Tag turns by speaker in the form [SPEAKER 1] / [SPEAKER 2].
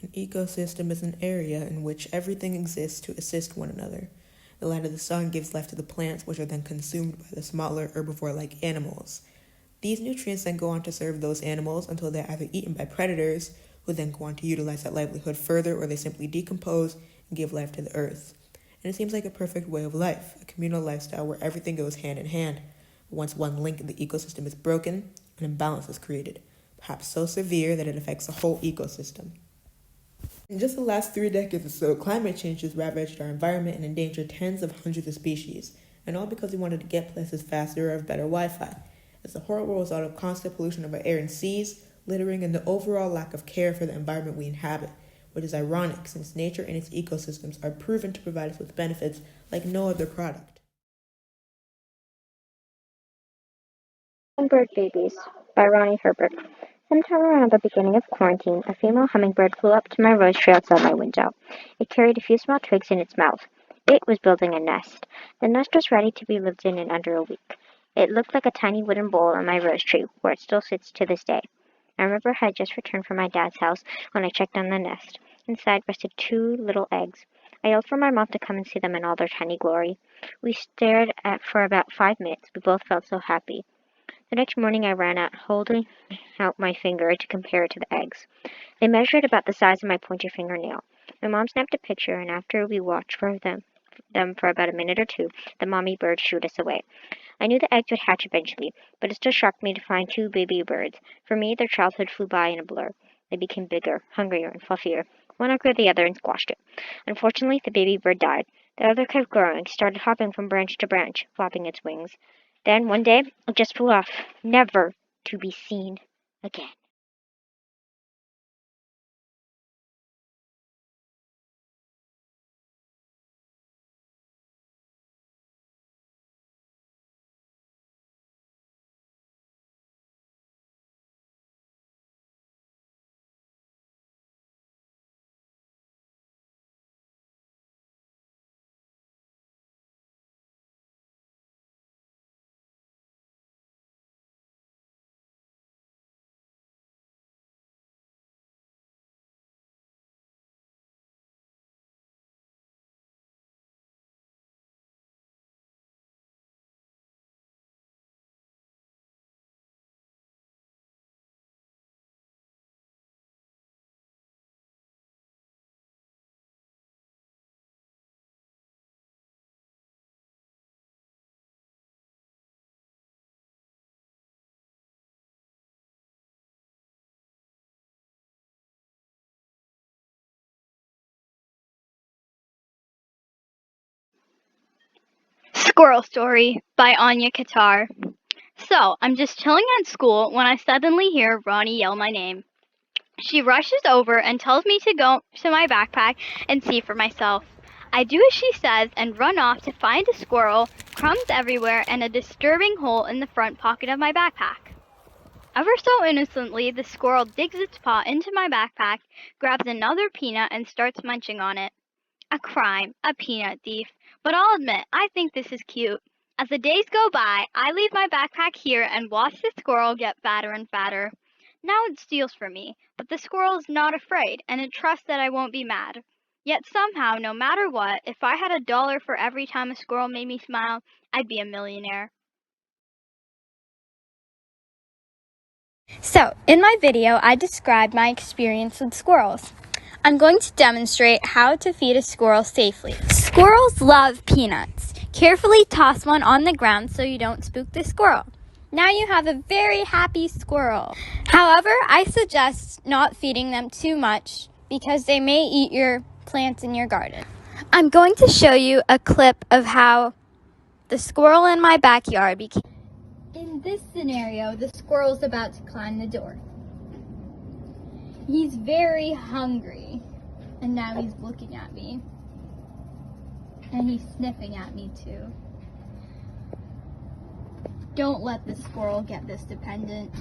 [SPEAKER 1] An ecosystem is an area in which everything exists to assist one another. The light of the sun gives life to the plants, which are then consumed by the smaller herbivore-like animals. These nutrients then go on to serve those animals until they're either eaten by predators, who then go on to utilize that livelihood further, or they simply decompose and give life to the earth. And it seems like a perfect way of life, a communal lifestyle where everything goes hand in hand. Once one link in the ecosystem is broken, an imbalance is created, perhaps so severe that it affects the whole ecosystem. In just the last 3 decades or so, climate change has ravaged our environment and endangered tens of hundreds of species, and all because we wanted to get places faster or have better Wi-Fi. It's a horrible result of constant pollution of our air and seas, littering, and the overall lack of care for the environment we inhabit, which is ironic since nature and its ecosystems are proven to provide us with benefits like no other product.
[SPEAKER 2] Hummingbird Babies by Ronnie Herbert. Sometime around the beginning of quarantine, a female hummingbird flew up to my rose tree outside my window. It carried a few small twigs in its mouth. It was building a nest. The nest was ready to be lived in under a week. It looked like a tiny wooden bowl on my rose tree, where it still sits to this day. I remember I had just returned from my dad's house when I checked on the nest. Inside rested 2 little eggs. I yelled for my mom to come and see them in all their tiny glory. We stared at for about 5 minutes. We both felt so happy. The next morning I ran out, holding out my finger to compare it to the eggs. They measured about the size of my pointer fingernail. My mom snapped a picture, and after we watched for them for about a minute or 2, the mommy bird shooed us away. I knew the eggs would hatch eventually, but it still shocked me to find 2 baby birds. For me, their childhood flew by in a blur. They became bigger, hungrier, and fluffier. One outgrew the other and squashed it. Unfortunately, the baby bird died. The other kept growing, started hopping from branch to branch, flapping its wings. Then, one day, it just flew off, never to be seen again.
[SPEAKER 3] Squirrel Story by Aanya. So, I'm just chilling at school when I suddenly hear Ronnie yell my name. She rushes over and tells me to go to my backpack and see for myself. I do as she says and run off to find a squirrel, crumbs everywhere, and a disturbing hole in the front pocket of my backpack. Ever so innocently, the squirrel digs its paw into my backpack, grabs another peanut, and starts munching on it. A crime, a peanut thief. But I'll admit, I think this is cute. As the days go by, I leave my backpack here and watch the squirrel get fatter and fatter. Now it steals from me, but the squirrel is not afraid, and it trusts that I won't be mad. Yet somehow, no matter what, if I had $1 for every time a squirrel made me smile, I'd be a millionaire.
[SPEAKER 4] So, in my video, I described my experience with squirrels. I'm going to demonstrate how to feed a squirrel safely. Squirrels love peanuts. Carefully toss one on the ground so you don't spook the squirrel. Now you have a very happy squirrel. However, I suggest not feeding them too much because they may eat your plants in your garden. I'm going to show you a clip of how the squirrel in my backyard became. In this scenario, the squirrel's about to climb the door. He's very hungry, and now he's looking at me. And he's sniffing at me too. Don't let the squirrel get this dependent.